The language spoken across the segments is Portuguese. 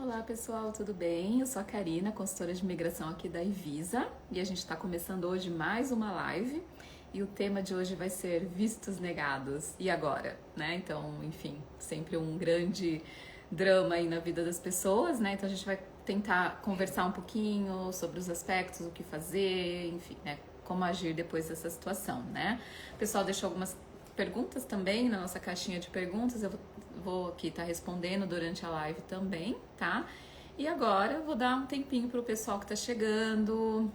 Olá pessoal, tudo bem? Eu sou a Karina, consultora de imigração aqui da Ivisa, e a gente está começando hoje mais uma live e o tema de hoje vai ser vistos negados. E agora, né? Então, enfim, sempre um grande drama aí na vida das pessoas, né? Então a gente vai tentar conversar um pouquinho sobre os aspectos, o que fazer, enfim, né? Como agir depois dessa situação, né? O pessoal deixou algumas perguntas também na nossa caixinha de perguntas, eu vou aqui estar respondendo durante a live também, tá? E agora eu vou dar um tempinho para o pessoal que está chegando,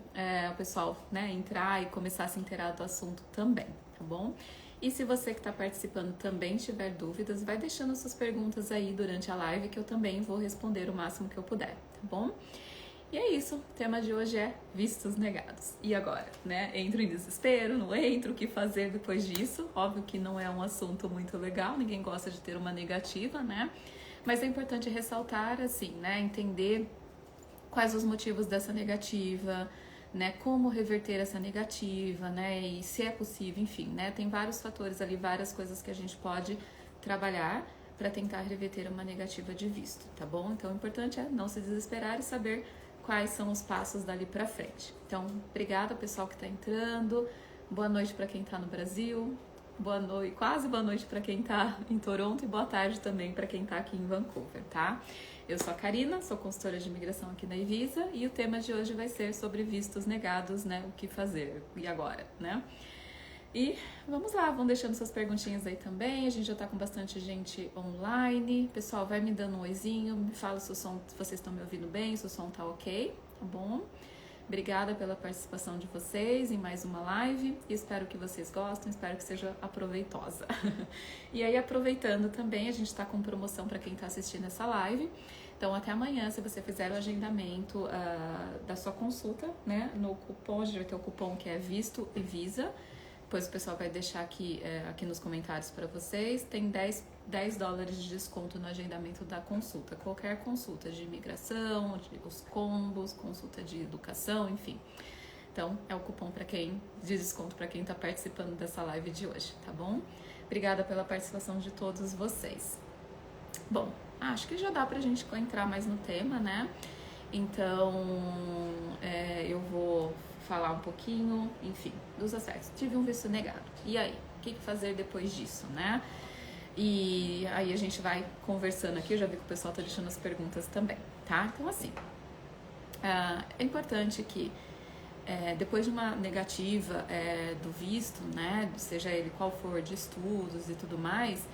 o pessoal, né, entrar e começar a se inteirar do assunto também, tá bom? E se você que está participando também tiver dúvidas, vai deixando suas perguntas aí durante a live que eu também vou responder o máximo que eu puder, tá bom? E é isso, o tema de hoje é vistos negados. E agora, né? Entro em desespero, não entro, o que fazer depois disso? Óbvio que não é um assunto muito legal, ninguém gosta de ter uma negativa, né? Mas é importante ressaltar, assim, né? Entender quais os motivos dessa negativa, né? Como reverter essa negativa, né? E se é possível, enfim, né? Tem vários fatores ali, várias coisas que a gente pode trabalhar para tentar reverter uma negativa de visto, tá bom? Então, o importante é não se desesperar e saber quais são os passos dali para frente. Então, obrigada pessoal que está entrando, boa noite para quem está no Brasil, boa noite, quase boa noite para quem está em Toronto e boa tarde também para quem está aqui em Vancouver, tá? Eu sou a Karina, sou consultora de imigração aqui na Ivisa e o tema de hoje vai ser sobre vistos negados, né? O que fazer e agora, né? E vamos lá, vão deixando suas perguntinhas aí também, a gente já tá com bastante gente online. Pessoal, vai me dando um oizinho, me fala se vocês estão me ouvindo bem, se o som tá ok, tá bom? Obrigada pela participação de vocês em mais uma live e espero que vocês gostem, espero que seja aproveitosa. E aí, aproveitando também, a gente tá com promoção para quem tá assistindo essa live. Então, até amanhã, se você fizer o agendamento da sua consulta, né, no cupom, a gente vai ter o cupom que é Visto e Visa. Depois o pessoal vai deixar aqui nos comentários para vocês. Tem 10 dólares de desconto no agendamento da consulta. Qualquer consulta de imigração, os combos, consulta de educação, enfim. Então, é o cupom de desconto para quem está participando dessa live de hoje, tá bom? Obrigada pela participação de todos vocês. Bom, acho que já dá pra gente entrar mais no tema, né? Então, eu vou falar um pouquinho, enfim, dos aspectos. Tive um visto negado. E aí? O que fazer depois disso, né? E aí a gente vai conversando aqui. Eu já vi que o pessoal tá deixando as perguntas também, tá? Então, assim, é importante que depois de uma negativa do visto, né, seja ele qual for, de estudos e tudo mais,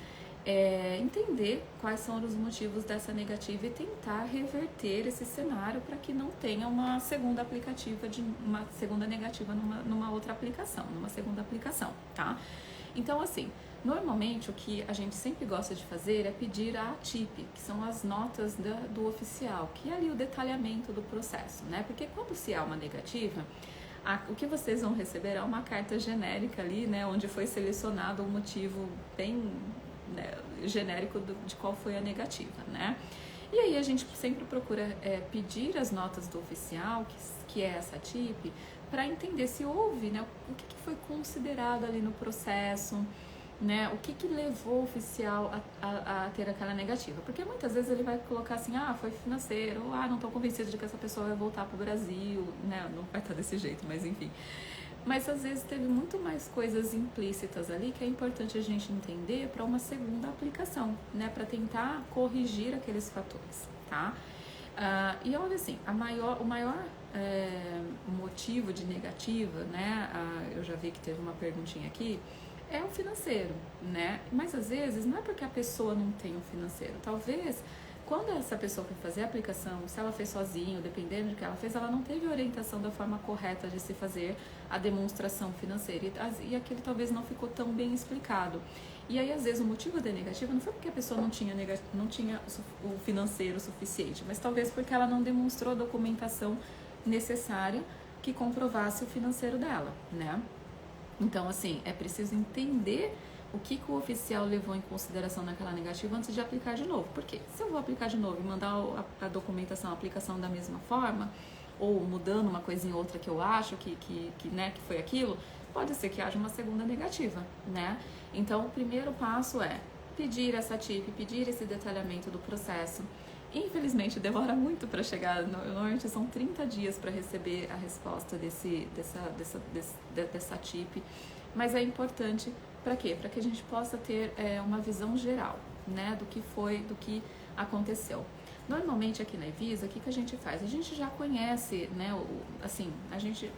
entender quais são os motivos dessa negativa e tentar reverter esse cenário para que não tenha uma segunda negativa numa outra aplicação, numa segunda aplicação, tá? Então, assim, normalmente o que a gente sempre gosta de fazer é pedir a ATIP, que são as notas do oficial, que é ali o detalhamento do processo, né? Porque quando se há uma negativa, o que vocês vão receber é uma carta genérica ali, né? Onde foi selecionado um motivo bem genérico de qual foi a negativa, né? E aí a gente sempre procura pedir as notas do oficial, que é essa TIP, para entender se houve, né? O que foi considerado ali no processo, né? O que levou o oficial a ter aquela negativa. Porque muitas vezes ele vai colocar assim, foi financeiro, ou não estou convencido de que essa pessoa vai voltar para o Brasil, né? Não vai estar desse jeito, mas enfim. Mas às vezes teve muito mais coisas implícitas ali que é importante a gente entender para uma segunda aplicação, né? Para tentar corrigir aqueles fatores, tá? E olha assim, o maior motivo de negativa, né? Eu já vi que teve uma perguntinha aqui, é o financeiro, né? Mas às vezes não é porque a pessoa não tem um financeiro, talvez quando essa pessoa foi fazer a aplicação, se ela fez sozinha, dependendo do que ela fez, ela não teve orientação da forma correta de se fazer a demonstração financeira e aquilo talvez não ficou tão bem explicado. E aí, às vezes, o motivo da negativa não foi porque a pessoa não tinha o financeiro suficiente, mas talvez porque ela não demonstrou a documentação necessária que comprovasse o financeiro dela, né? Então, assim, é preciso entender o que o oficial levou em consideração naquela negativa antes de aplicar de novo. Porque se eu vou aplicar de novo e mandar a documentação, a aplicação da mesma forma, ou mudando uma coisinha ou outra que eu acho que foi aquilo, pode ser que haja uma segunda negativa, né? Então, o primeiro passo é pedir essa TIP, pedir esse detalhamento do processo, Infelizmente demora muito para chegar, normalmente são 30 dias para receber a resposta dessa TIP, mas é importante para quê? Para que a gente possa ter uma visão geral, né, do que foi, do que aconteceu. Normalmente aqui na Evisa, o que a gente faz? A gente já conhece, né, assim, a gente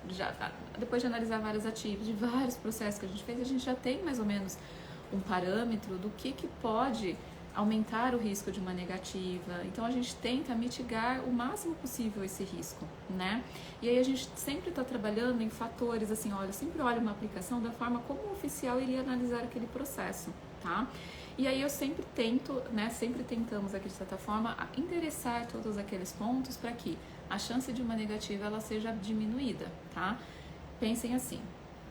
já, depois de analisar várias ativos, de vários processos que a gente já tem mais ou menos um parâmetro do que pode aumentar o risco de uma negativa. Então a gente tenta mitigar o máximo possível esse risco, né? E aí a gente sempre está trabalhando em fatores, assim, olha, sempre olha uma aplicação da forma como o oficial iria analisar aquele processo, tá? E aí eu sempre tento, né, sempre tentamos aqui de certa forma endereçar todos aqueles pontos para que a chance de uma negativa ela seja diminuída, tá? Pensem assim,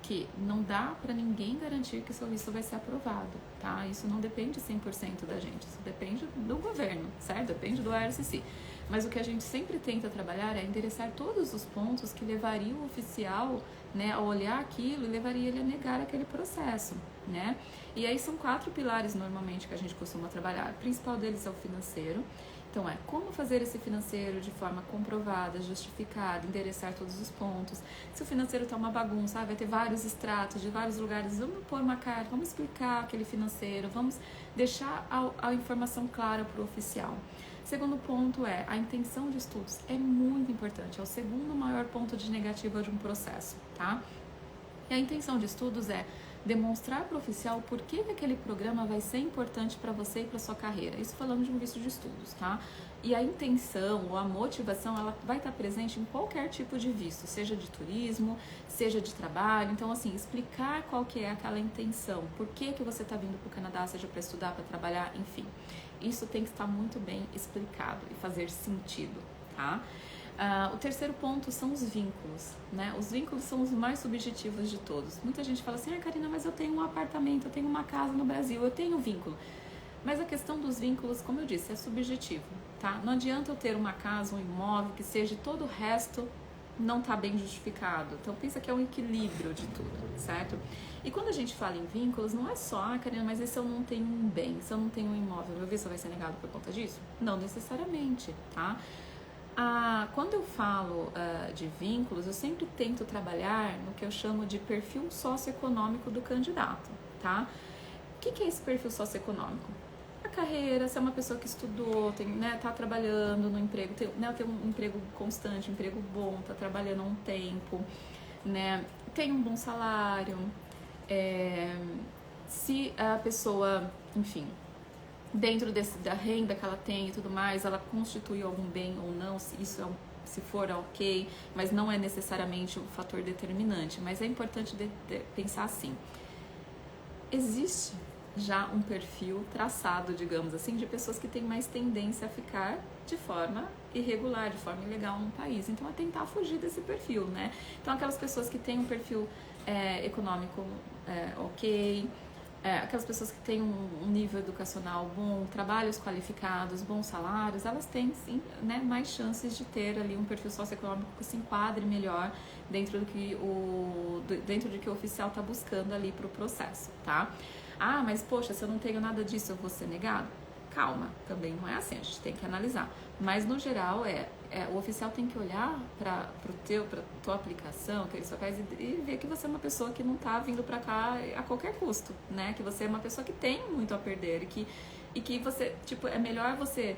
que não dá para ninguém garantir que seu visto vai ser aprovado, tá? Isso não depende 100% da gente, isso depende do governo, certo? Depende do ARCC. Mas o que a gente sempre tenta trabalhar é endereçar todos os pontos que levariam o oficial, né, a olhar aquilo e levaria ele a negar aquele processo, né? E aí são 4 pilares normalmente que a gente costuma trabalhar. O principal deles é o financeiro. Então como fazer esse financeiro de forma comprovada, justificada, endereçar todos os pontos. Se o financeiro está uma bagunça, vai ter vários extratos de vários lugares, vamos pôr uma carta, vamos explicar aquele financeiro, vamos deixar a informação clara para o oficial. Segundo ponto é a intenção de estudos, é muito importante, é o segundo maior ponto de negativa de um processo, tá? E a intenção de estudos é demonstrar para o oficial por que aquele programa vai ser importante para você e para sua carreira. Isso falando de um visto de estudos, tá? E a intenção ou a motivação, ela vai estar presente em qualquer tipo de visto, seja de turismo, seja de trabalho. Então, assim, explicar qual que é aquela intenção, por que você está vindo para o Canadá, seja para estudar, para trabalhar, enfim. Isso tem que estar muito bem explicado e fazer sentido, tá? O terceiro ponto são os vínculos, né? Os vínculos são os mais subjetivos de todos. Muita gente fala assim, Karina, mas eu tenho um apartamento, eu tenho uma casa no Brasil, eu tenho vínculo. Mas a questão dos vínculos, como eu disse, é subjetivo, tá? Não adianta eu ter uma casa, um imóvel, que seja todo o resto não está bem justificado. Então pensa que é um equilíbrio de tudo, certo? E quando a gente fala em vínculos, não é só, Karina, mas e se eu não tenho um bem, se eu não tenho um imóvel, meu visto vai ser negado por conta disso? Não necessariamente, tá? Quando eu falo de vínculos, eu sempre tento trabalhar no que eu chamo de perfil socioeconômico do candidato, tá? O que é esse perfil socioeconômico? A carreira, se é uma pessoa que estudou, tá trabalhando no emprego, tem um emprego constante, um emprego bom, tá trabalhando há um tempo, né? Tem um bom salário, se a pessoa, enfim, dentro da renda que ela tem e tudo mais, ela constitui algum bem ou não, se for ok, mas não é necessariamente um fator determinante. Mas é importante pensar assim, existe já um perfil traçado, digamos assim, de pessoas que têm mais tendência a ficar de forma irregular, de forma ilegal no país. Então é tentar fugir desse perfil, né? Então aquelas pessoas que têm um perfil econômico ok, aquelas pessoas que têm um nível educacional bom, trabalhos qualificados, bons salários, elas têm sim, né, mais chances de ter ali um perfil socioeconômico que se enquadre melhor dentro do que o oficial está buscando ali para o processo, tá? Mas poxa, se eu não tenho nada disso, eu vou ser negado? Calma, também não é assim, a gente tem que analisar. Mas no geral o oficial tem que olhar para tua aplicação, que ele só faz, e ver que você é uma pessoa que não está vindo para cá a qualquer custo, né? Que você é uma pessoa que tem muito a perder e que você, tipo, é melhor você,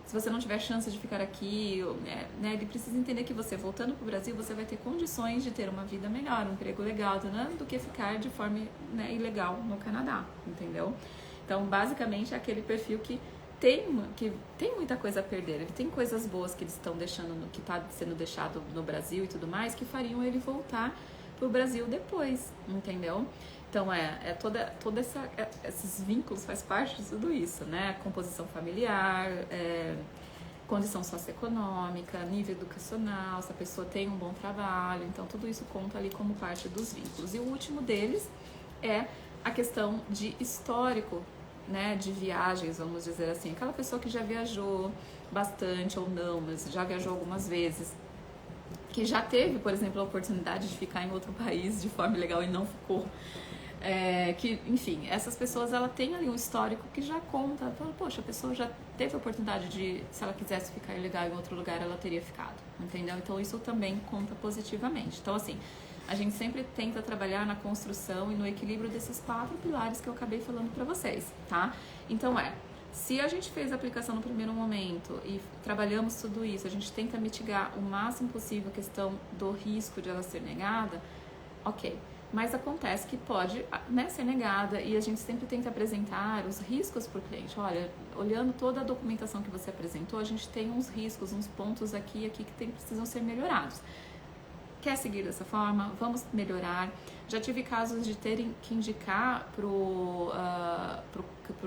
se você não tiver chance de ficar aqui, né? Ele precisa entender que você, voltando para o Brasil, você vai ter condições de ter uma vida melhor, um emprego legal, né? Do que ficar de forma, né, ilegal no Canadá, entendeu? Então, basicamente, é aquele perfil que tem muita coisa a perder, ele tem coisas boas que eles estão deixando, que está sendo deixado no Brasil e tudo mais, que fariam ele voltar pro Brasil depois, entendeu? Então esses vínculos faz parte de tudo isso, né? Composição familiar, condição socioeconômica, nível educacional, se a pessoa tem um bom trabalho, então tudo isso conta ali como parte dos vínculos. E o último deles é a questão de histórico, né, de viagens, vamos dizer assim, aquela pessoa que já viajou bastante ou não, mas já viajou algumas vezes, que já teve, por exemplo, a oportunidade de ficar em outro país de forma ilegal e não ficou, que, enfim, essas pessoas, ela tem ali um histórico que já conta, fala, poxa, a pessoa já teve a oportunidade de, se ela quisesse ficar ilegal em outro lugar, ela teria ficado, entendeu? Então isso também conta positivamente. Então, assim, a gente sempre tenta trabalhar na construção e no equilíbrio desses 4 pilares que eu acabei falando pra vocês, tá? Então se a gente fez a aplicação no primeiro momento e trabalhamos tudo isso, a gente tenta mitigar o máximo possível a questão do risco de ela ser negada, ok. Mas acontece que pode, né, ser negada e a gente sempre tenta apresentar os riscos para o cliente. Olha, olhando toda a documentação que você apresentou, a gente tem uns riscos, uns pontos aqui e aqui que precisam ser melhorados. Quer seguir dessa forma? Vamos melhorar. Já tive casos de terem que indicar pro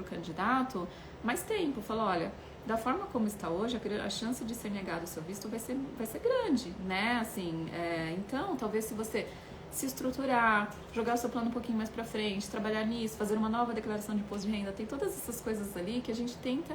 candidato mais tempo. Falou, olha, da forma como está hoje, a chance de ser negado o seu visto vai ser grande, né? Assim, então, talvez se você se estruturar, jogar o seu plano um pouquinho mais pra frente, trabalhar nisso, fazer uma nova declaração de imposto de renda, tem todas essas coisas ali que a gente tenta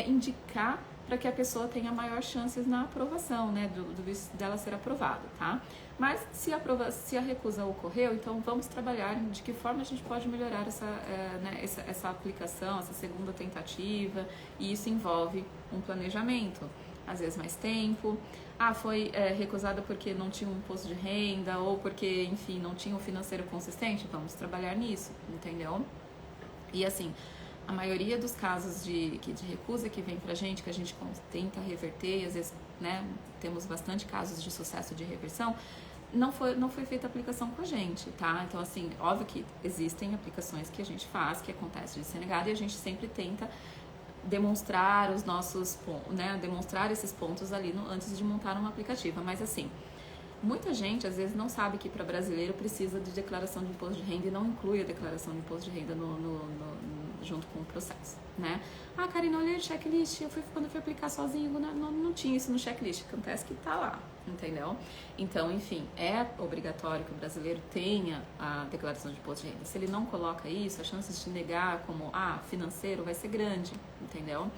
indicar para que a pessoa tenha maior chances na aprovação, né, do visto dela ser aprovado, tá? Mas se a recusa ocorreu, então vamos trabalhar de que forma a gente pode melhorar essa aplicação, essa segunda tentativa, e isso envolve um planejamento, às vezes mais tempo. Foi recusada porque não tinha um imposto de renda ou porque, enfim, não tinha um financeiro consistente? Vamos trabalhar nisso, entendeu? E assim, a maioria dos casos de recusa que vem pra gente, que a gente tenta reverter, às vezes, né, temos bastante casos de sucesso de reversão, não foi feita aplicação com a gente, tá? Então, assim, óbvio que existem aplicações que a gente faz, que acontece de ser negado, e a gente sempre tenta demonstrar os nossos, né, demonstrar esses pontos ali antes de montar uma aplicativa, mas assim, muita gente às vezes não sabe que para brasileiro precisa de declaração de imposto de renda e não inclui a declaração de imposto de renda junto com o processo, né? Karina, olhei o checklist, quando eu fui aplicar sozinho, não tinha isso no checklist, acontece que tá lá, entendeu? Então, enfim, é obrigatório que o brasileiro tenha a declaração de imposto de renda. Se ele não coloca isso, a chance de negar como, financeiro vai ser grande, entendeu?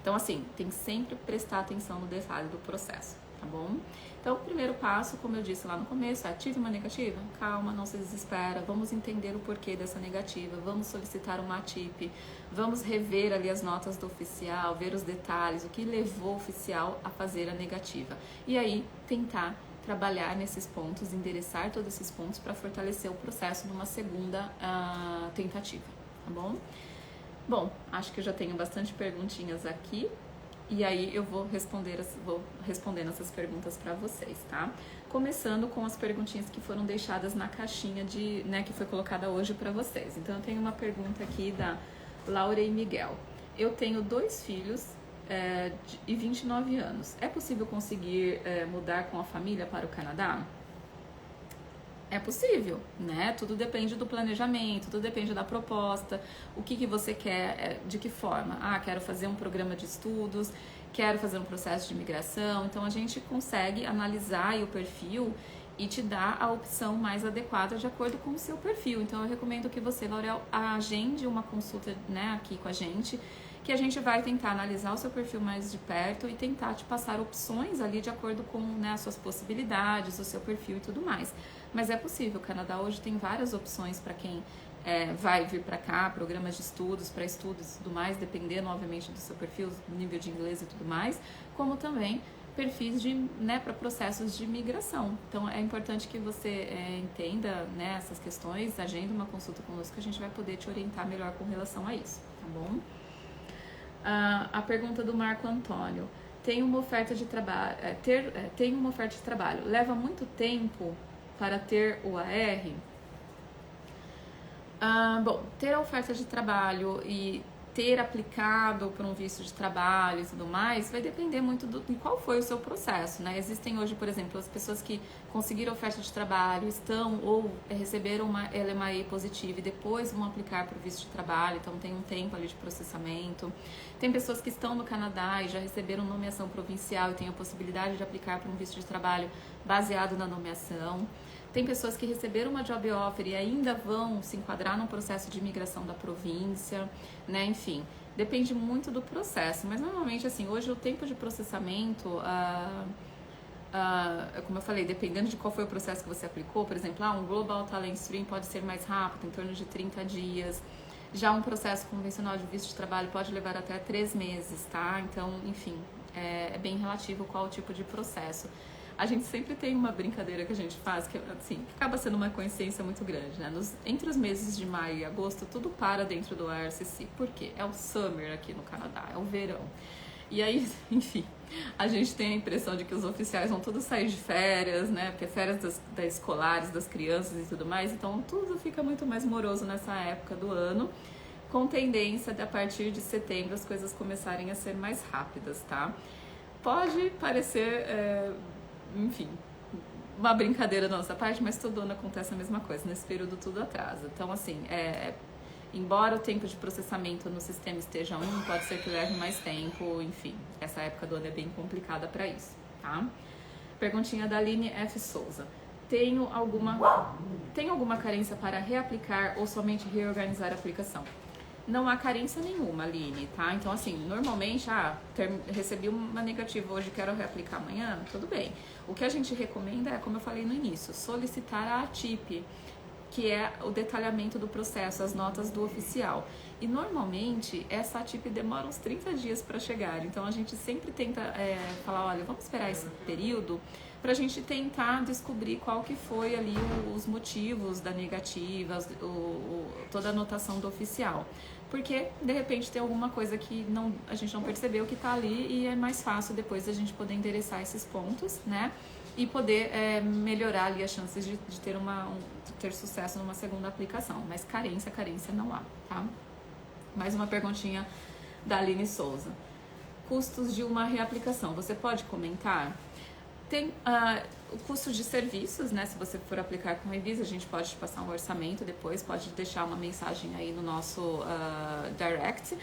Então, assim, tem que sempre prestar atenção no detalhe do processo, tá bom? Então, o primeiro passo, como eu disse lá no começo, tive uma negativa? Calma, não se desespera, vamos entender o porquê dessa negativa, vamos solicitar uma ATIP, vamos rever ali as notas do oficial, ver os detalhes, o que levou o oficial a fazer a negativa. E aí, tentar trabalhar nesses pontos, endereçar todos esses pontos para fortalecer o processo numa segunda tentativa, tá bom? Bom, acho que eu já tenho bastante perguntinhas aqui. E aí eu vou respondendo essas perguntas para vocês, tá? Começando com as perguntinhas que foram deixadas na caixinha que foi colocada hoje para vocês. Então eu tenho uma pergunta aqui da Laura e Miguel. Eu tenho 2 filhos e 29 anos. É possível conseguir mudar com a família para o Canadá? É possível, né? Tudo depende do planejamento, tudo depende da proposta, o que você quer, de que forma. Quero fazer um programa de estudos, quero fazer um processo de imigração. Então, a gente consegue analisar aí o perfil e te dar a opção mais adequada de acordo com o seu perfil. Então, eu recomendo que você, Laurel, agende uma consulta, né, aqui com a gente, que a gente vai tentar analisar o seu perfil mais de perto e tentar te passar opções ali de acordo com, né, as suas possibilidades, o seu perfil e tudo mais. Mas é possível, o Canadá hoje tem várias opções para quem vai vir para cá, programas de estudos, para estudos e tudo mais, dependendo, obviamente, do seu perfil, do nível de inglês e tudo mais, como também perfis para processos de migração. Então, é importante que você entenda, né, essas questões, agenda uma consulta conosco que a gente vai poder te orientar melhor com relação a isso, tá bom? A pergunta do Marco Antônio. Tem uma oferta de trabalho, tem uma oferta de trabalho. Leva muito tempo para ter o AR? Bom, ter a oferta de trabalho e ter aplicado por um visto de trabalho e tudo mais, vai depender muito de qual foi o seu processo, né? Existem hoje, por exemplo, as pessoas que conseguiram oferta de trabalho, estão ou receberam uma LMAE positiva e depois vão aplicar para o visto de trabalho, então tem um tempo ali de processamento. Tem pessoas que estão no Canadá e já receberam nomeação provincial e têm a possibilidade de aplicar para um visto de trabalho baseado na nomeação. Tem pessoas que receberam uma job offer e ainda vão se enquadrar num processo de imigração da província, né? Enfim, depende muito do processo. Mas normalmente, assim, hoje o tempo de processamento como eu falei, dependendo de qual foi o processo que você aplicou, por exemplo, um Global Talent Stream pode ser mais rápido, em torno de 30 dias. Já um processo convencional de visto de trabalho pode levar até 3 meses, tá? Então, enfim, é bem relativo qual o tipo de processo. A gente sempre tem uma brincadeira que a gente faz, que assim, acaba sendo uma coincidência muito grande, né? Entre os meses de maio e agosto, tudo para dentro do IRCC. Por quê? É o summer aqui no Canadá, é o verão. E aí, enfim, a gente tem a impressão de que os oficiais vão todos sair de férias, né? Porque é férias das escolares, das crianças e tudo mais. Então, tudo fica muito mais moroso nessa época do ano, com tendência de, a partir de setembro, as coisas começarem a ser mais rápidas, tá? Pode parecer, enfim, uma brincadeira da nossa parte, mas todo ano acontece a mesma coisa. Nesse período, tudo atrasa. Então, assim, embora o tempo de processamento no sistema esteja pode ser que leve mais tempo, enfim, essa época do ano é bem complicada para isso, tá? Perguntinha da Aline F. Souza. Tenho alguma carência para reaplicar ou somente reorganizar a aplicação? Não há carência nenhuma, Aline, tá? Então, assim, normalmente, recebi uma negativa hoje, quero reaplicar amanhã, tudo bem. O que a gente recomenda é, como eu falei no início, solicitar a ATIP, que é o detalhamento do processo, as notas do oficial. E normalmente essa ATIP demora uns 30 dias para chegar, então a gente sempre tenta falar, olha, vamos esperar esse período para a gente tentar descobrir qual que foi ali os motivos da negativa, toda a anotação do oficial. Porque, de repente, tem alguma coisa que a gente não percebeu que está ali e é mais fácil depois a gente poder endereçar esses pontos, né? E poder melhorar ali as chances de ter sucesso numa segunda aplicação. Mas carência não há, tá? Mais uma perguntinha da Aline Souza. Custos de uma reaplicação, você pode comentar? Tem o custo de serviços, né? Se você for aplicar com a Evisa, a gente pode te passar um orçamento depois, pode deixar uma mensagem aí no nosso direct.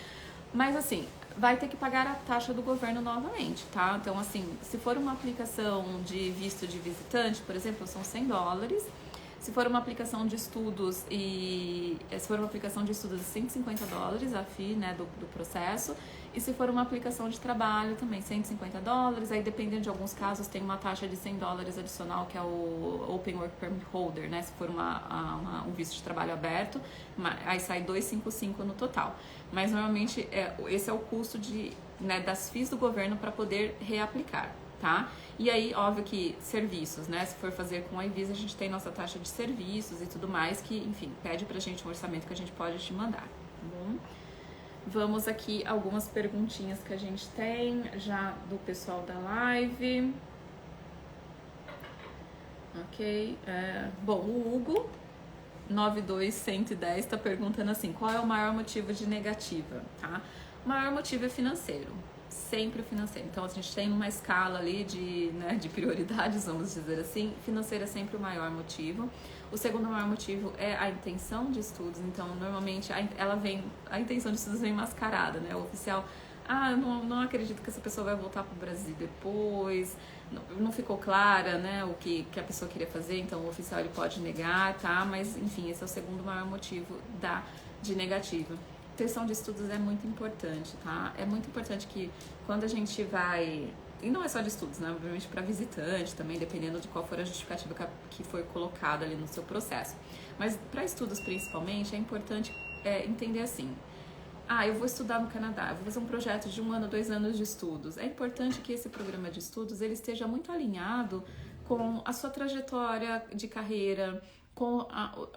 Mas assim, vai ter que pagar a taxa do governo novamente, tá? Então, assim, se for uma aplicação de visto de visitante, por exemplo, são $100. Se for uma aplicação de estudos $150 a FII, né, do processo. E se for uma aplicação de trabalho também, $150. Aí, dependendo de alguns casos, tem uma taxa de $100 adicional, que é o Open Work Permit Holder, né? Se for um visto de trabalho aberto, aí sai $255 no total. Mas, normalmente, esse é o custo das FIIs do governo para poder reaplicar, tá? E aí, óbvio que serviços, né? Se for fazer com a Evisa, a gente tem nossa taxa de serviços e tudo mais, que, enfim, pede pra gente um orçamento que a gente pode te mandar, tá bom? Vamos aqui algumas perguntinhas que a gente tem já do pessoal da live. Ok. Bom, o Hugo 92110 está perguntando assim, qual é o maior motivo de negativa, tá? O maior motivo é financeiro, sempre o financeiro. Então a gente tem uma escala ali de prioridades, vamos dizer assim, financeiro é sempre o maior motivo. O segundo maior motivo é a intenção de estudos, então normalmente a intenção de estudos vem mascarada, né? O oficial, não acredito que essa pessoa vai voltar para o Brasil depois, não ficou clara, né, o que a pessoa queria fazer, então o oficial ele pode negar, tá? Mas enfim, esse é o segundo maior motivo de negativa. Intenção de estudos é muito importante, tá? É muito importante que quando a gente vai... E não é só de estudos, né? Obviamente para visitante também, dependendo de qual for a justificativa que foi colocada ali no seu processo. Mas para estudos principalmente, é importante entender assim... eu vou estudar no Canadá, vou fazer um projeto de 1 ano, 2 anos de estudos. É importante que esse programa de estudos ele esteja muito alinhado com a sua trajetória de carreira, com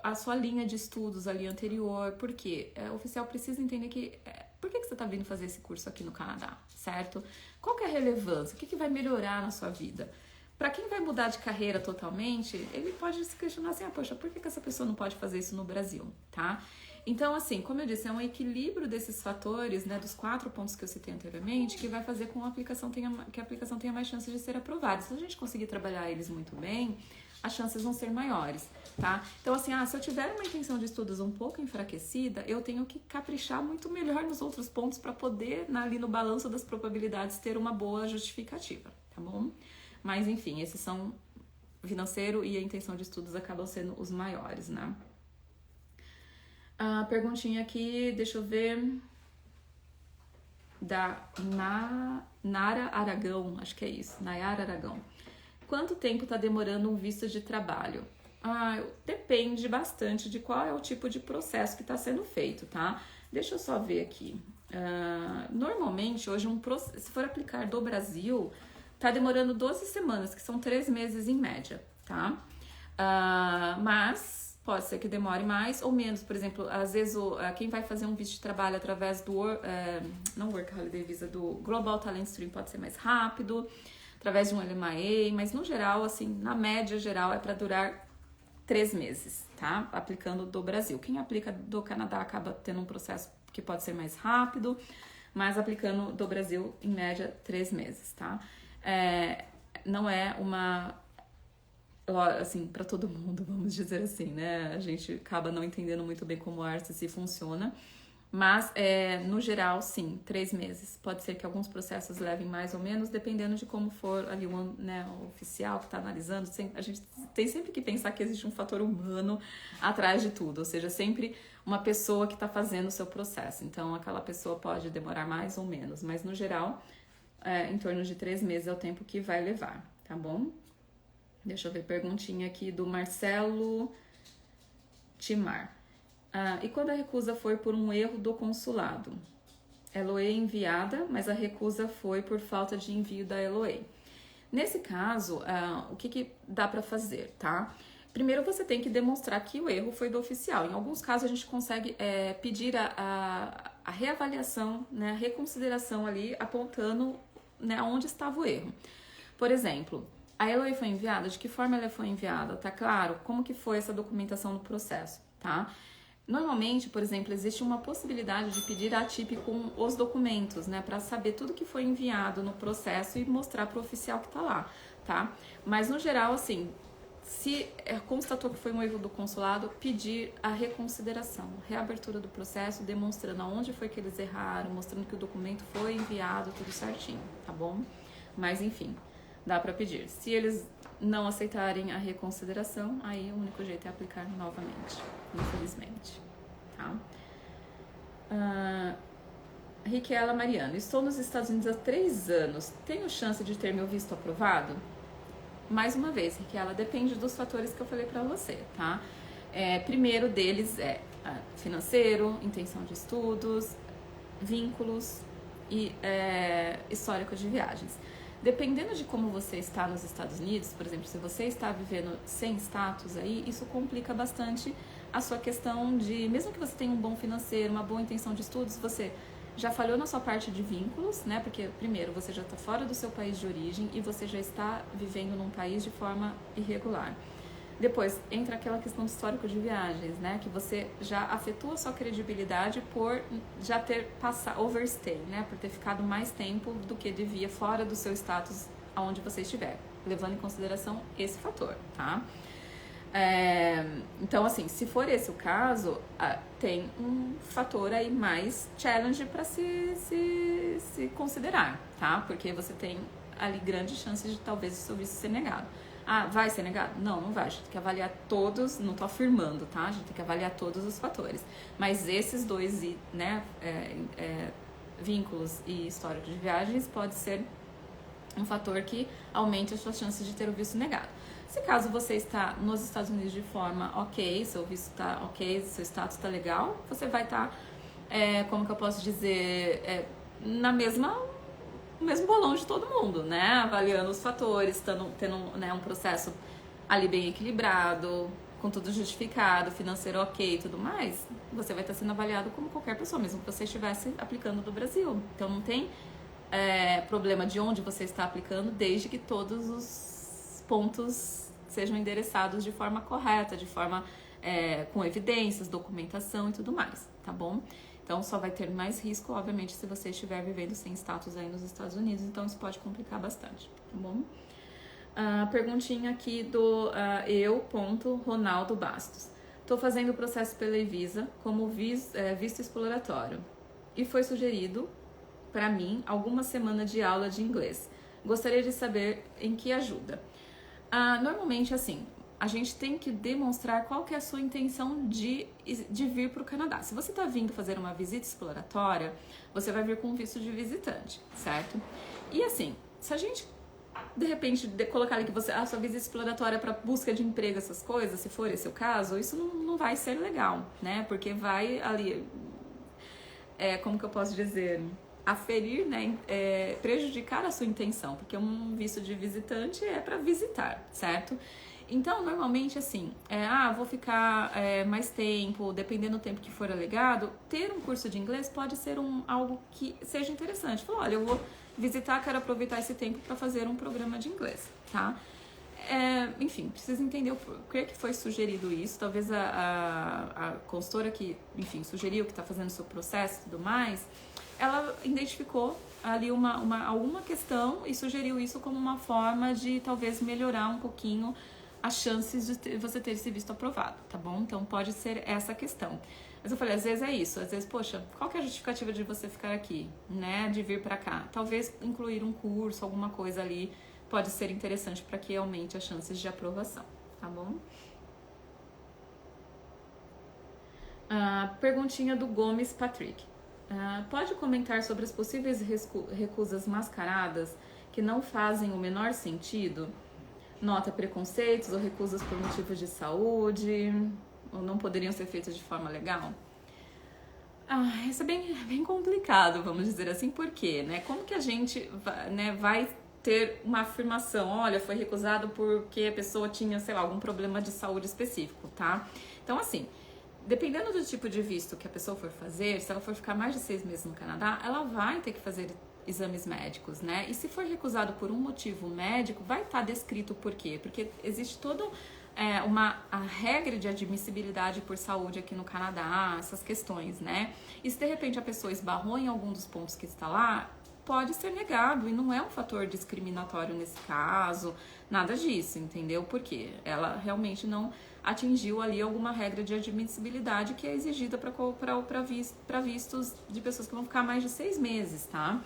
a sua linha de estudos ali anterior, porque o oficial precisa entender que... por que você está vindo fazer esse curso aqui no Canadá, certo? Qual que é a relevância? O que vai melhorar na sua vida? Para quem vai mudar de carreira totalmente, ele pode se questionar assim, poxa, por que essa pessoa não pode fazer isso no Brasil, tá? Então, assim, como eu disse, é um equilíbrio desses fatores, né, dos 4 pontos que eu citei anteriormente, que vai fazer com que a aplicação tenha mais chances de ser aprovada. Se a gente conseguir trabalhar eles muito bem, as chances vão ser maiores, tá? Então, assim, se eu tiver uma intenção de estudos um pouco enfraquecida, eu tenho que caprichar muito melhor nos outros pontos para poder, ali no balanço das probabilidades, ter uma boa justificativa, tá bom? Mas, enfim, esses são financeiro e a intenção de estudos acabam sendo os maiores, né? A perguntinha aqui, deixa eu ver, da Nara Aragão, acho que é isso, Nayara Aragão. quanto tempo está demorando um visto de trabalho? Depende bastante de qual é o tipo de processo que está sendo feito, tá? Deixa eu só ver aqui. Normalmente, hoje, se for aplicar do Brasil, tá demorando 12 semanas, que são 3 meses em média, tá? Mas pode ser que demore mais ou menos. Por exemplo, às vezes quem vai fazer um visto de trabalho através do não Work Holiday Visa, do Global Talent Stream pode ser mais rápido, através de um LMIA, mas no geral, assim, na média geral é para durar 3 meses, tá? Aplicando do Brasil. Quem aplica do Canadá acaba tendo um processo que pode ser mais rápido, mas aplicando do Brasil, em média, 3 meses, tá? Não é uma, assim, para todo mundo, vamos dizer assim, né? A gente acaba não entendendo muito bem como a RCC funciona, mas, no geral, sim, 3 meses. Pode ser que alguns processos levem mais ou menos, dependendo de como for ali o oficial que está analisando. A gente tem sempre que pensar que existe um fator humano atrás de tudo, ou seja, sempre uma pessoa que está fazendo o seu processo. Então, aquela pessoa pode demorar mais ou menos, mas, no geral, em torno de 3 meses é o tempo que vai levar, tá bom? Deixa eu ver, perguntinha aqui do Marcelo Timar. E quando a recusa foi por um erro do consulado? LOA enviada, mas a recusa foi por falta de envio da LOA. Nesse caso, o que dá para fazer, tá? Primeiro você tem que demonstrar que o erro foi do oficial. Em alguns casos a gente consegue pedir a reavaliação, né, a reconsideração ali, apontando, né, onde estava o erro. Por exemplo, a LOA foi enviada, de que forma ela foi enviada? Tá claro? Como que foi essa documentação no processo, tá? Normalmente, por exemplo, existe uma possibilidade de pedir a TIP com os documentos, né, para saber tudo que foi enviado no processo e mostrar para o oficial que está lá, tá? Mas no geral, assim, se constatou que foi um erro do consulado, pedir a reconsideração, reabertura do processo, demonstrando aonde foi que eles erraram, mostrando que o documento foi enviado, tudo certinho, tá bom? Mas enfim, dá para pedir. Se eles não aceitarem a reconsideração, aí o único jeito é aplicar novamente, infelizmente, tá? Riquela Mariano, estou nos Estados Unidos há 3 anos, tenho chance de ter meu visto aprovado? Mais uma vez, Riquela, depende dos fatores que eu falei pra você, tá? Primeiro deles é financeiro, intenção de estudos, vínculos e histórico de viagens. Dependendo de como você está nos Estados Unidos, por exemplo, se você está vivendo sem status aí, isso complica bastante a sua questão de, mesmo que você tenha um bom financeiro, uma boa intenção de estudos, você já falhou na sua parte de vínculos, né? Porque, primeiro, você já está fora do seu país de origem e você já está vivendo num país de forma irregular. Depois, entra aquela questão do histórico de viagens, né? Que você já afetou a sua credibilidade por já ter passado, overstay, né? Por ter ficado mais tempo do que devia fora do seu status aonde você estiver. Levando em consideração esse fator, tá? Então, assim, se for esse o caso, tem um fator aí mais challenge para se considerar, tá? Porque você tem ali grandes chances de talvez o seu visto ser negado. Vai ser negado? Não, não vai. A gente tem que avaliar todos, não tô afirmando, tá? A gente tem que avaliar todos os fatores. Mas esses dois, né, vínculos e histórico de viagens pode ser um fator que aumente as suas chances de ter o visto negado. Se caso você está nos Estados Unidos de forma ok, seu visto está ok, seu status está legal, você vai estar, como que eu posso dizer, no mesmo bolão de todo mundo, né? Avaliando os fatores, tendo né, um processo ali bem equilibrado, com tudo justificado, financeiro ok e tudo mais, você vai estar sendo avaliado como qualquer pessoa, mesmo que você estivesse aplicando do Brasil. Então não tem problema de onde você está aplicando, desde que todos os pontos sejam endereçados de forma correta, de forma com evidências, documentação e tudo mais, tá bom? Então, só vai ter mais risco, obviamente, se você estiver vivendo sem status aí nos Estados Unidos, então isso pode complicar bastante, tá bom? Perguntinha aqui do Ronaldo Bastos. Estou fazendo o processo pela Evisa como visto exploratório e foi sugerido para mim alguma semana de aula de inglês. Gostaria de saber em que ajuda. Normalmente, assim, a gente tem que demonstrar qual que é a sua intenção de vir para o Canadá. Se você está vindo fazer uma visita exploratória, você vai vir com visto de visitante, certo? E assim, se a gente de repente colocar ali que você a sua visita exploratória para busca de emprego, essas coisas, se for esse o caso, isso não vai ser legal, né? Porque vai ali, como que eu posso dizer, aferir, né, prejudicar a sua intenção, porque um visto de visitante é para visitar, certo? Então, normalmente, assim, vou ficar mais tempo, dependendo do tempo que for alegado, ter um curso de inglês pode ser algo que seja interessante. Falar, olha, eu vou visitar, quero aproveitar esse tempo para fazer um programa de inglês, tá? Enfim, precisa entender por que foi sugerido isso. Talvez a consultora que, enfim, sugeriu que está fazendo o seu processo e tudo mais, ela identificou ali alguma questão e sugeriu isso como uma forma de talvez melhorar um pouquinho as chances de você ter esse visto aprovado, tá bom? Então pode ser essa questão. Mas eu falei, às vezes é isso, às vezes, poxa, qual que é a justificativa de você ficar aqui, né? De vir pra cá? Talvez incluir um curso, alguma coisa ali, pode ser interessante para que aumente as chances de aprovação, tá bom? Perguntinha do Gomes Patrick. Pode comentar sobre as possíveis recusas mascaradas que não fazem o menor sentido? Nota preconceitos ou recusas por motivos de saúde, ou não poderiam ser feitas de forma legal? Isso é bem complicado, vamos dizer assim, por quê, né? Como que a gente vai ter uma afirmação, olha, foi recusado porque a pessoa tinha, sei lá, algum problema de saúde específico, tá? Então, assim, dependendo do tipo de visto que a pessoa for fazer, se ela for ficar mais de 6 meses no Canadá, ela vai ter que fazer exames médicos, né? E se for recusado por um motivo médico, vai estar descrito por quê? Porque existe toda a regra de admissibilidade por saúde aqui no Canadá, essas questões, né? E se de repente a pessoa esbarrou em algum dos pontos que está lá, pode ser negado e não é um fator discriminatório nesse caso, nada disso, entendeu? Porque ela realmente não atingiu ali alguma regra de admissibilidade que é exigida para vistos de pessoas que vão ficar mais de 6 meses, tá?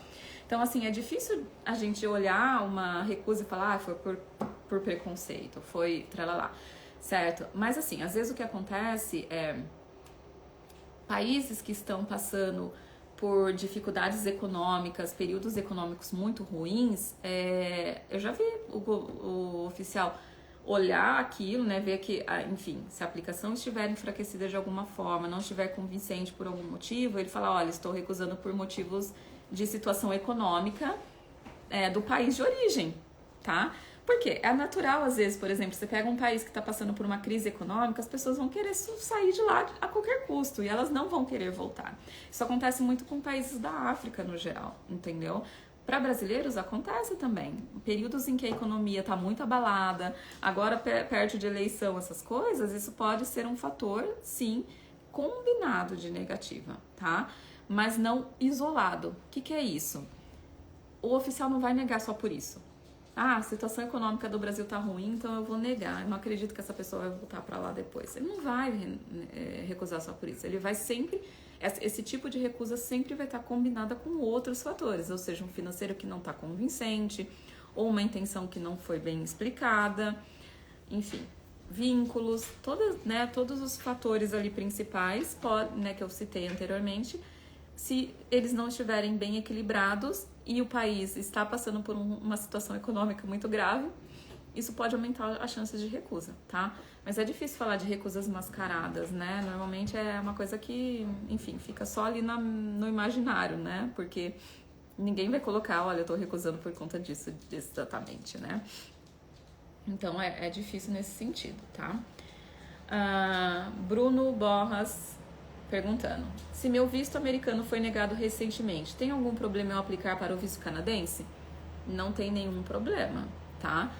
Então, assim, é difícil a gente olhar uma recusa e falar, foi por preconceito, foi tralalá, certo? Mas, assim, às vezes o que acontece é países que estão passando por dificuldades econômicas, períodos econômicos muito ruins, eu já vi o oficial olhar aquilo, né, ver que, enfim, se a aplicação estiver enfraquecida de alguma forma, não estiver convincente por algum motivo, ele fala, olha, estou recusando por motivos de situação econômica do país de origem, tá? Porque é natural, às vezes, por exemplo, você pega um país que está passando por uma crise econômica, as pessoas vão querer sair de lá a qualquer custo e elas não vão querer voltar. Isso acontece muito com países da África no geral, entendeu? Para brasileiros acontece também. Períodos em que a economia está muito abalada, agora perto de eleição, essas coisas, isso pode ser um fator, sim, combinado de negativa, tá? Mas não isolado. O que é isso? O oficial não vai negar só por isso. A situação econômica do Brasil tá ruim, então eu vou negar. Eu não acredito que essa pessoa vai voltar para lá depois. Ele não vai recusar só por isso. Ele vai sempre... Esse tipo de recusa sempre vai estar combinada com outros fatores, ou seja, um financeiro que não está convincente, ou uma intenção que não foi bem explicada, enfim, vínculos, todos os fatores ali principais, que eu citei anteriormente, se eles não estiverem bem equilibrados e o país está passando por uma situação econômica muito grave, isso pode aumentar as chances de recusa, tá? Mas é difícil falar de recusas mascaradas, né? Normalmente é uma coisa que, enfim, fica só ali no imaginário, né? Porque ninguém vai colocar, olha, eu tô recusando por conta disso exatamente, né? Então é difícil nesse sentido, tá? Bruno Borras perguntando: se meu visto americano foi negado recentemente, tem algum problema eu aplicar para o visto canadense? Não tem nenhum problema, tá?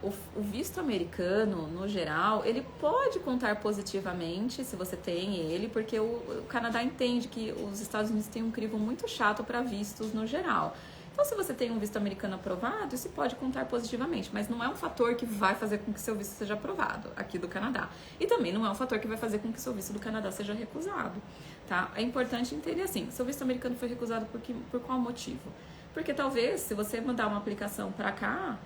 O visto americano, no geral, ele pode contar positivamente se você tem ele, porque o Canadá entende que os Estados Unidos têm um crivo muito chato para vistos no geral. Então, se você tem um visto americano aprovado, isso pode contar positivamente, mas não é um fator que vai fazer com que seu visto seja aprovado aqui do Canadá. E também não é um fator que vai fazer com que seu visto do Canadá seja recusado, tá? É importante entender assim, seu visto americano foi recusado por qual motivo? Porque talvez, se você mandar uma aplicação para cá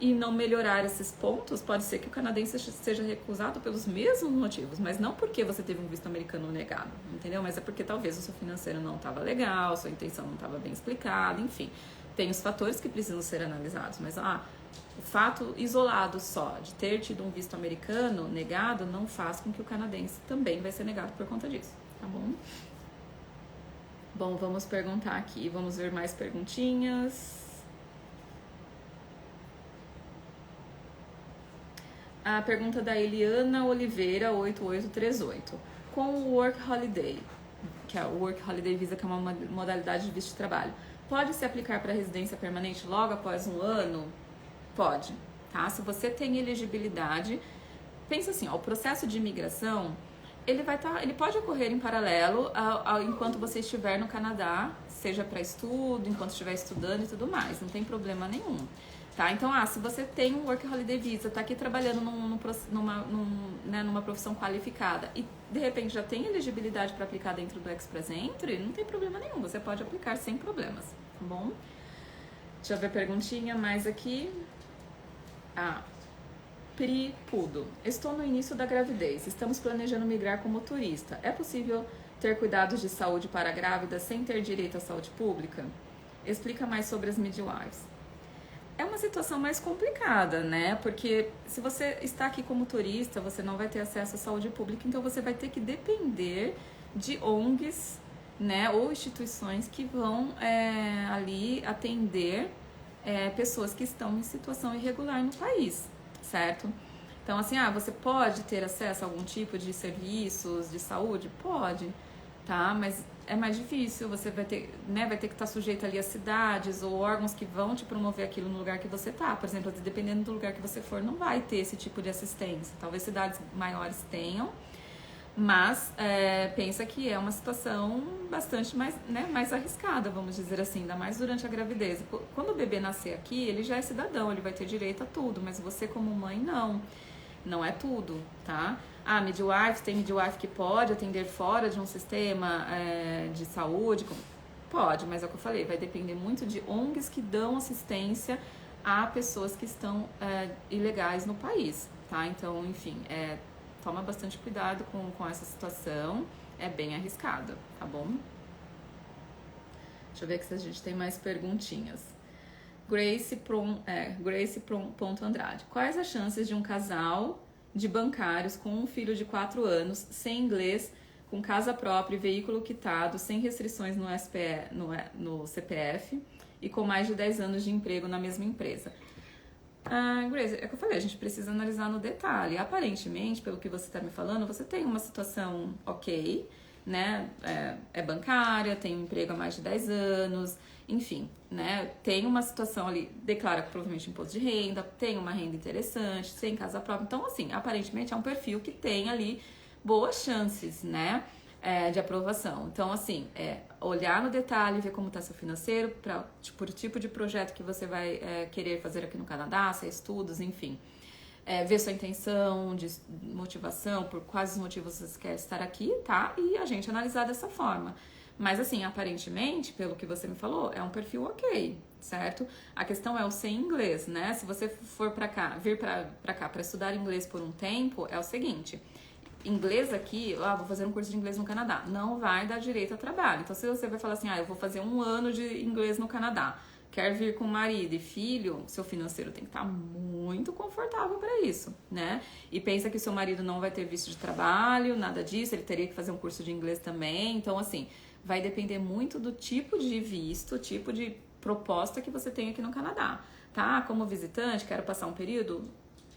e não melhorar esses pontos, pode ser que o canadense seja recusado pelos mesmos motivos, mas não porque você teve um visto americano negado, entendeu? Mas é porque talvez o seu financeiro não estava legal, sua intenção não estava bem explicada, enfim. Tem os fatores que precisam ser analisados, mas o fato isolado só de ter tido um visto americano negado não faz com que o canadense também vai ser negado por conta disso, tá bom? Bom, vamos perguntar aqui, vamos ver mais perguntinhas. A pergunta da Eliana Oliveira, 8838. Com o Work Holiday, que é o Work Holiday Visa, que é uma modalidade de visto de trabalho, pode se aplicar para residência permanente logo após um ano? Pode, tá? Se você tem elegibilidade, pensa assim, ó, o processo de imigração, ele pode ocorrer em paralelo enquanto você estiver no Canadá, seja para estudo, enquanto estiver estudando e tudo mais, não tem problema nenhum. Tá? Então, se você tem um Work Holiday Visa, tá aqui trabalhando numa profissão qualificada e de repente já tem elegibilidade para aplicar dentro do Express Entry, não tem problema nenhum, você pode aplicar sem problemas, tá bom? Deixa eu ver a perguntinha mais aqui. Pri Pudo. Estou no início da gravidez, estamos planejando migrar como turista. É possível ter cuidados de saúde para grávidas sem ter direito à saúde pública? Explica mais sobre as midwives. É uma situação mais complicada, né? Porque se você está aqui como turista, você não vai ter acesso à saúde pública, então você vai ter que depender de ONGs, né? Ou instituições que vão ali atender pessoas que estão em situação irregular no país, certo? Então, assim, você pode ter acesso a algum tipo de serviços de saúde? Pode, tá? Mas é mais difícil, você vai ter que estar sujeito ali a cidades ou órgãos que vão te promover aquilo no lugar que você tá. Por exemplo, dependendo do lugar que você for, não vai ter esse tipo de assistência. Talvez cidades maiores tenham, mas pensa que é uma situação bastante mais arriscada, vamos dizer assim, ainda mais durante a gravidez. Quando o bebê nascer aqui, ele já é cidadão, ele vai ter direito a tudo, mas você como mãe não é tudo, tá? Midwife, tem midwife que pode atender fora de um sistema de saúde, pode, mas é o que eu falei, vai depender muito de ONGs que dão assistência a pessoas que estão ilegais no país, tá? Então, enfim, toma bastante cuidado com essa situação, é bem arriscada, tá bom? Deixa eu ver aqui se a gente tem mais perguntinhas. Grace.Andrade. Quais as chances de um casal de bancários com um filho de 4 anos, sem inglês, com casa própria e veículo quitado, sem restrições no CPF e com mais de 10 anos de emprego na mesma empresa? Grace, é o que eu falei, a gente precisa analisar no detalhe. Aparentemente, pelo que você está me falando, você tem uma situação ok, né? É bancária, tem um emprego há mais de 10 anos, enfim, né? Tem uma situação ali, declara provavelmente imposto de renda, tem uma renda interessante, tem casa própria. Então, assim, aparentemente é um perfil que tem ali boas chances, né? De aprovação. Então, assim, olhar no detalhe, ver como está seu financeiro, por tipo de projeto que você vai querer fazer aqui no Canadá, se é estudos, enfim. Ver sua intenção, de motivação, por quais os motivos você quer estar aqui, tá? E a gente analisar dessa forma. Mas, assim, aparentemente, pelo que você me falou, é um perfil ok, certo? A questão é o sem inglês, né? Se você for vir pra cá pra estudar inglês por um tempo, é o seguinte: inglês aqui, vou fazer um curso de inglês no Canadá, não vai dar direito a trabalho. Então, se você vai falar assim, eu vou fazer 1 ano de inglês no Canadá, quer vir com marido e filho, seu financeiro tem que estar muito confortável para isso, né? E pensa que seu marido não vai ter visto de trabalho, nada disso, ele teria que fazer um curso de inglês também. Então, assim, vai depender muito do tipo de visto, tipo de proposta que você tem aqui no Canadá, tá? Como visitante, quero passar um período,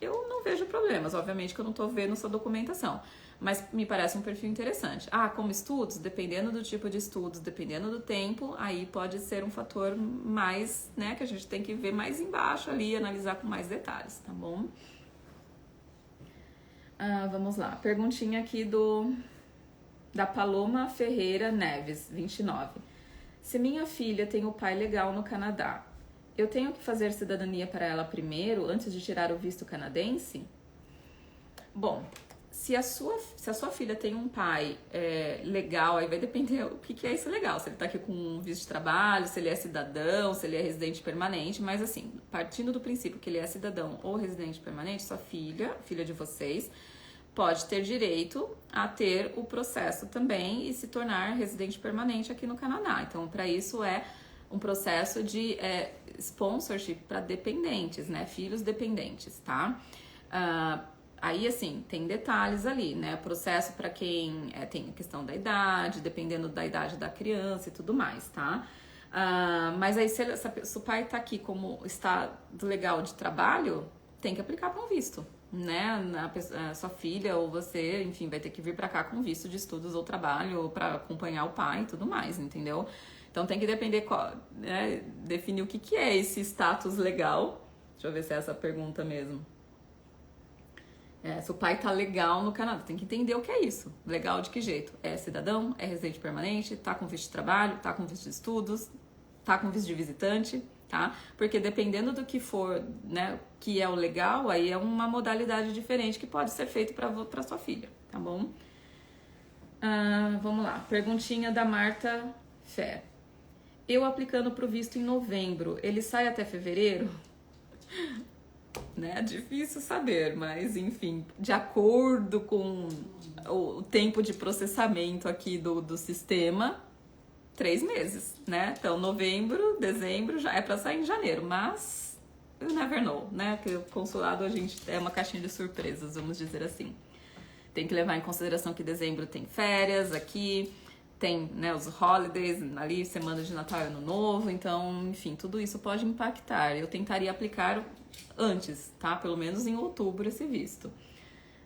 eu não vejo problemas, obviamente que eu não tô vendo sua documentação, mas me parece um perfil interessante. Como estudos, dependendo do tipo de estudos, dependendo do tempo, aí pode ser um fator mais, né, que a gente tem que ver mais embaixo ali, analisar com mais detalhes, tá bom? Vamos lá, perguntinha aqui da Paloma Ferreira Neves, 29. Se minha filha tem o pai legal no Canadá, eu tenho que fazer cidadania para ela primeiro, antes de tirar o visto canadense? Bom, se a sua filha tem um pai legal, aí vai depender o que é isso legal. Se ele tá aqui com um visto de trabalho, se ele é cidadão, se ele é residente permanente. Mas assim, partindo do princípio que ele é cidadão ou residente permanente, sua filha de vocês, pode ter direito a ter o processo também e se tornar residente permanente aqui no Canadá. Então, para isso um processo de sponsorship para dependentes, né? Filhos dependentes, tá? Aí, assim, tem detalhes ali, né? Processo para quem tem a questão da idade, dependendo da idade da criança e tudo mais, tá? Mas aí, se o pai tá aqui como estado legal de trabalho, tem que aplicar para um visto, né? A sua filha ou você, enfim, vai ter que vir para cá com visto de estudos ou trabalho para acompanhar o pai e tudo mais, entendeu? Então tem que depender, né, definir o que é esse status legal. Deixa eu ver se é essa pergunta mesmo. Se o pai tá legal no Canadá, tem que entender o que é isso. Legal de que jeito? É cidadão? É residente permanente? Tá com visto de trabalho? Tá com visto de estudos? Tá com visto de visitante? Tá? Porque dependendo do que for, né, que é o legal, aí é uma modalidade diferente que pode ser feito para sua filha, tá bom? Vamos lá. Perguntinha da Marta Fé. Eu aplicando pro visto em novembro, ele sai até fevereiro? Né? Difícil saber, mas enfim, de acordo com o tempo de processamento aqui do sistema, 3 meses, né? Então, novembro, dezembro, já é para sair em janeiro, mas you never know, né? Porque o consulado a gente é uma caixinha de surpresas, vamos dizer assim. Tem que levar em consideração que dezembro tem férias aqui, tem, né, os holidays ali, semana de Natal e Ano Novo, então, enfim, tudo isso pode impactar. Eu tentaria aplicar antes, tá? Pelo menos em outubro esse visto.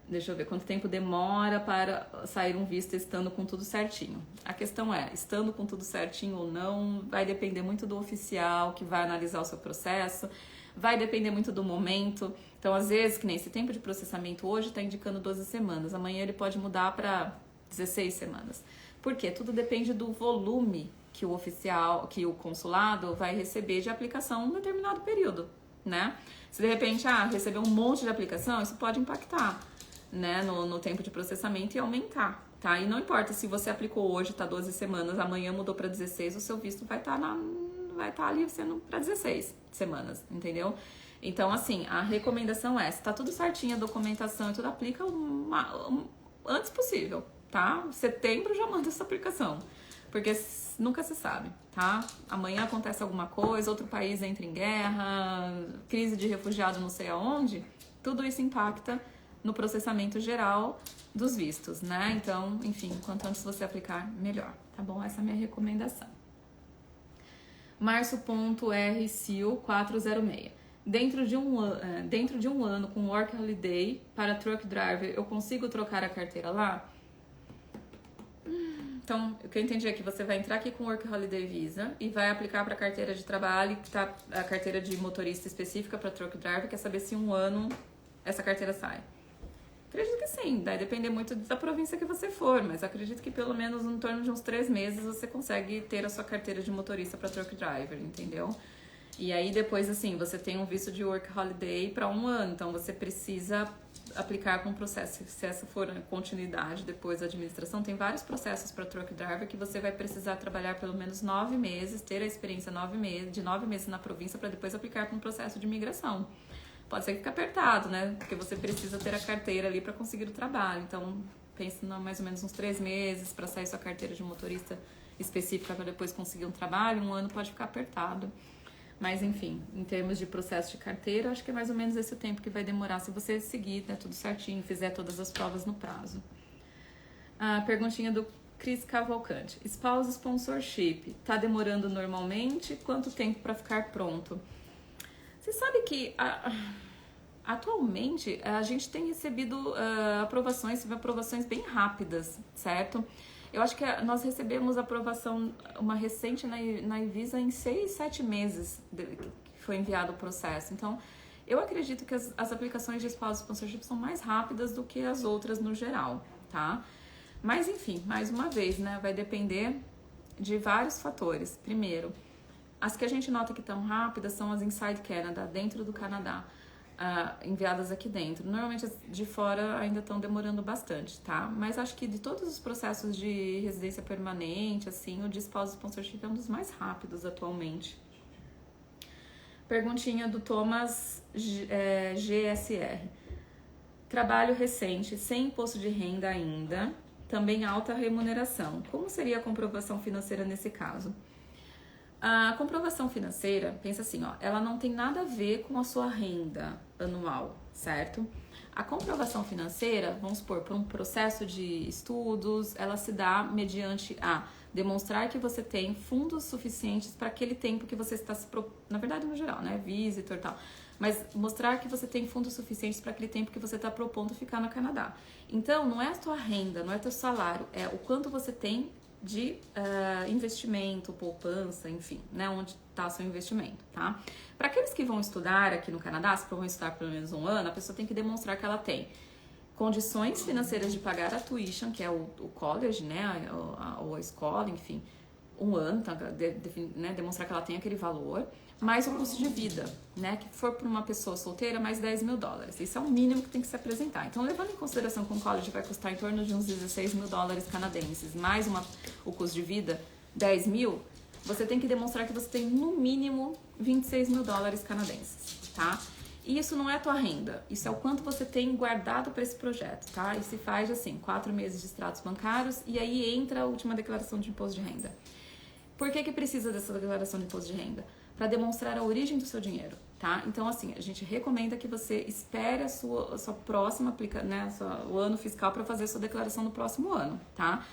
Deixa eu ver quanto tempo demora para sair um visto estando com tudo certinho. A questão é, estando com tudo certinho ou não, vai depender muito do oficial que vai analisar o seu processo, vai depender muito do momento. Então, às vezes, que nem esse tempo de processamento hoje está indicando 12 semanas, amanhã ele pode mudar para 16 semanas. Por quê? Tudo depende do volume que o oficial, que o consulado vai receber de aplicação em um determinado período, né? Se de repente, receber um monte de aplicação, isso pode impactar, né, no tempo de processamento e aumentar, tá? E não importa se você aplicou hoje, tá 12 semanas, amanhã mudou para 16, o seu visto vai estar ali sendo para 16 semanas, entendeu? Então, assim, a recomendação é, se tá tudo certinho, a documentação e tudo, aplica antes possível, tá? Setembro já manda essa aplicação, porque nunca se sabe, tá? Amanhã acontece alguma coisa, outro país entra em guerra, crise de refugiado não sei aonde, tudo isso impacta no processamento geral dos vistos, né? Então, enfim, quanto antes você aplicar, melhor, tá bom? Essa é a minha recomendação. Março.rsil406. Dentro de um ano com Work Holiday para Truck Driver, eu consigo trocar a carteira lá? Então, o que eu entendi é que você vai entrar aqui com Work Holiday Visa e vai aplicar para a carteira de trabalho, que tá a carteira de motorista específica para Truck Driver, quer saber se em um ano essa carteira sai. Acredito que sim, vai depender muito da província que você for, mas acredito que pelo menos em torno de uns 3 meses você consegue ter a sua carteira de motorista para Truck Driver, entendeu? E aí depois, assim, você tem um visto de Work Holiday para 1 ano, então você precisa aplicar com um processo, se essa for a continuidade depois da administração, tem vários processos para Truck Driver que você vai precisar trabalhar pelo menos 9 meses, ter a experiência 9 meses na província para depois aplicar com um processo de imigração. Pode ser que fique apertado, né? Porque você precisa ter a carteira ali para conseguir o trabalho. Então, pense em mais ou menos uns 3 meses para sair sua carteira de motorista específica para depois conseguir um trabalho. 1 ano pode ficar apertado. Mas, enfim, em termos de processo de carteira, acho que é mais ou menos esse o tempo que vai demorar se você seguir, né, tudo certinho, fizer todas as provas no prazo. A perguntinha do Cris Cavalcante. Spouse Sponsorship, tá demorando normalmente? Quanto tempo para ficar pronto? Você sabe que atualmente a gente tem recebido aprovações bem rápidas, certo? Eu acho que nós recebemos aprovação, uma recente na Evisa em 6, 7 meses que foi enviado o processo. Então, eu acredito que as aplicações de spouse sponsorship são mais rápidas do que as outras no geral, tá? Mas, enfim, mais uma vez, né? Vai depender de vários fatores. Primeiro, as que a gente nota que estão rápidas são as Inside Canada, dentro do Canadá, enviadas aqui dentro. Normalmente as de fora ainda estão demorando bastante, tá? Mas acho que de todos os processos de residência permanente, assim, o de spouse sponsorship é um dos mais rápidos atualmente. Perguntinha do Thomas GSR. Trabalho recente, sem imposto de renda ainda, também alta remuneração. Como seria a comprovação financeira nesse caso? A comprovação financeira, pensa assim, ó, ela não tem nada a ver com a sua renda anual, certo? A comprovação financeira, vamos supor, por um processo de estudos, ela se dá mediante a demonstrar que você tem fundos suficientes para aquele tempo que você está se na verdade no geral, né, visitor e tal, mas mostrar que você tem fundos suficientes para aquele tempo que você está propondo ficar no Canadá. Então, não é a tua renda, não é teu salário, é o quanto você tem de investimento, poupança, enfim, né, onde está o seu investimento, tá? Para aqueles que vão estudar aqui no Canadá, se vão estudar pelo menos um ano, a pessoa tem que demonstrar que ela tem condições financeiras de pagar a tuition, que é o college, né, ou a escola, enfim, um ano, tá, né, demonstrar que ela tem aquele valor, mais o custo de vida, né, que for para uma pessoa solteira, mais $10.000. Isso é o mínimo que tem que se apresentar. Então, levando em consideração que um college vai custar em torno de uns $16.000 canadenses, mais o custo de vida, 10 mil, você tem que demonstrar que você tem no mínimo $26.000 canadenses, tá? E isso não é a tua renda, isso é o quanto você tem guardado para esse projeto, tá? E se faz assim, 4 meses de extratos bancários e aí entra a última declaração de imposto de renda. Por que precisa dessa declaração de imposto de renda? Para demonstrar a origem do seu dinheiro, tá? Então, assim, a gente recomenda que você espere a sua próxima o ano fiscal para fazer a sua declaração no próximo ano, tá?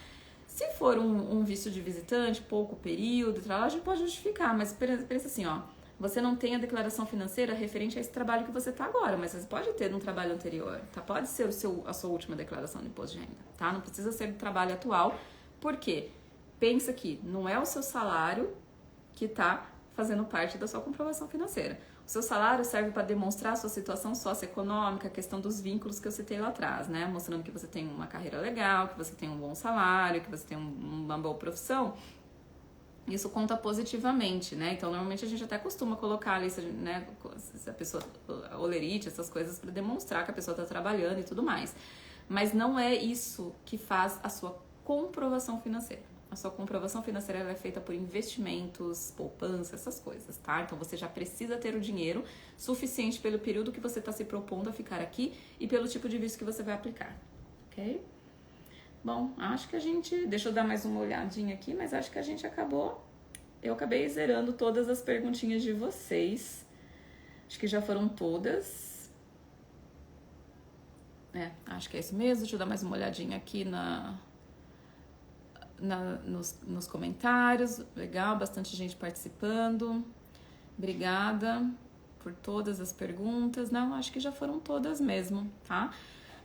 Se for um visto de visitante, pouco período, a gente pode justificar, mas pensa assim, ó, você não tem a declaração financeira referente a esse trabalho que você está agora, mas você pode ter no trabalho anterior, tá? Pode ser a sua última declaração de imposto de renda, tá? Não precisa ser do trabalho atual, por quê? Pensa que não é o seu salário que está fazendo parte da sua comprovação financeira. O seu salário serve para demonstrar a sua situação socioeconômica, a questão dos vínculos que eu citei lá atrás, né? Mostrando que você tem uma carreira legal, que você tem um bom salário, que você tem uma boa profissão. Isso conta positivamente, né? Então, normalmente a gente até costuma colocar ali, né, se a pessoa, olerite, essas coisas, para demonstrar que a pessoa está trabalhando e tudo mais. Mas não é isso que faz a sua comprovação financeira. A sua comprovação financeira ela é feita por investimentos, poupança, essas coisas, tá? Então você já precisa ter o dinheiro suficiente pelo período que você está se propondo a ficar aqui e pelo tipo de visto que você vai aplicar, ok? Bom, acho que a gente... Deixa eu dar mais uma olhadinha aqui, mas acho que a gente acabou... Eu acabei zerando todas as perguntinhas de vocês. Acho que já foram todas. Acho que é isso mesmo. Deixa eu dar mais uma olhadinha aqui nos comentários. Legal, bastante gente participando. Obrigada por todas as perguntas. Não, acho que já foram todas mesmo, tá?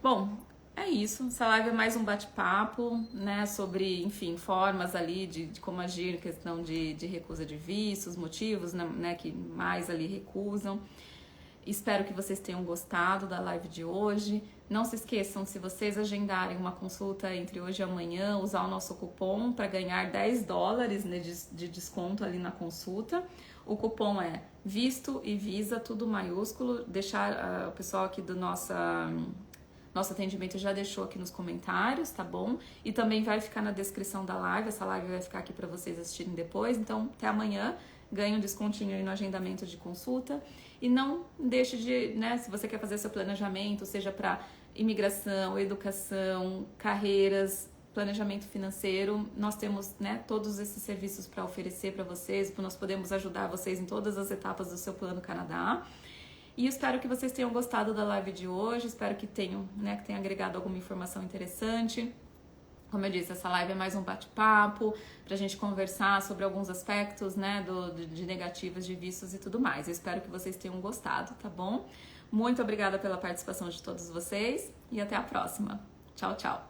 Bom, é isso. Essa live é mais um bate-papo, né? Sobre, enfim, formas ali de como agir, questão de recusa de vistos, motivos, né? Que mais ali recusam. Espero que vocês tenham gostado da live de hoje. Não se esqueçam, se vocês agendarem uma consulta entre hoje e amanhã, usar o nosso cupom para ganhar $10, né, de desconto ali na consulta. O cupom é VISTO e VISA, tudo maiúsculo. Deixar o pessoal aqui do nosso atendimento já deixou aqui nos comentários, tá bom? E também vai ficar na descrição da live. Essa live vai ficar aqui para vocês assistirem depois. Então, até amanhã. Ganhe um descontinho aí no agendamento de consulta. E não deixe de, né, se você quer fazer seu planejamento, seja para imigração, educação, carreiras, planejamento financeiro, nós temos, né, todos esses serviços para oferecer para vocês, nós podemos ajudar vocês em todas as etapas do seu plano Canadá. E espero que vocês tenham gostado da live de hoje, espero que tenham, né, que tenha agregado alguma informação interessante. Como eu disse, essa live é mais um bate-papo pra gente conversar sobre alguns aspectos, né, de negativas de vistos e tudo mais. Eu espero que vocês tenham gostado, tá bom? Muito obrigada pela participação de todos vocês e até a próxima. Tchau, tchau!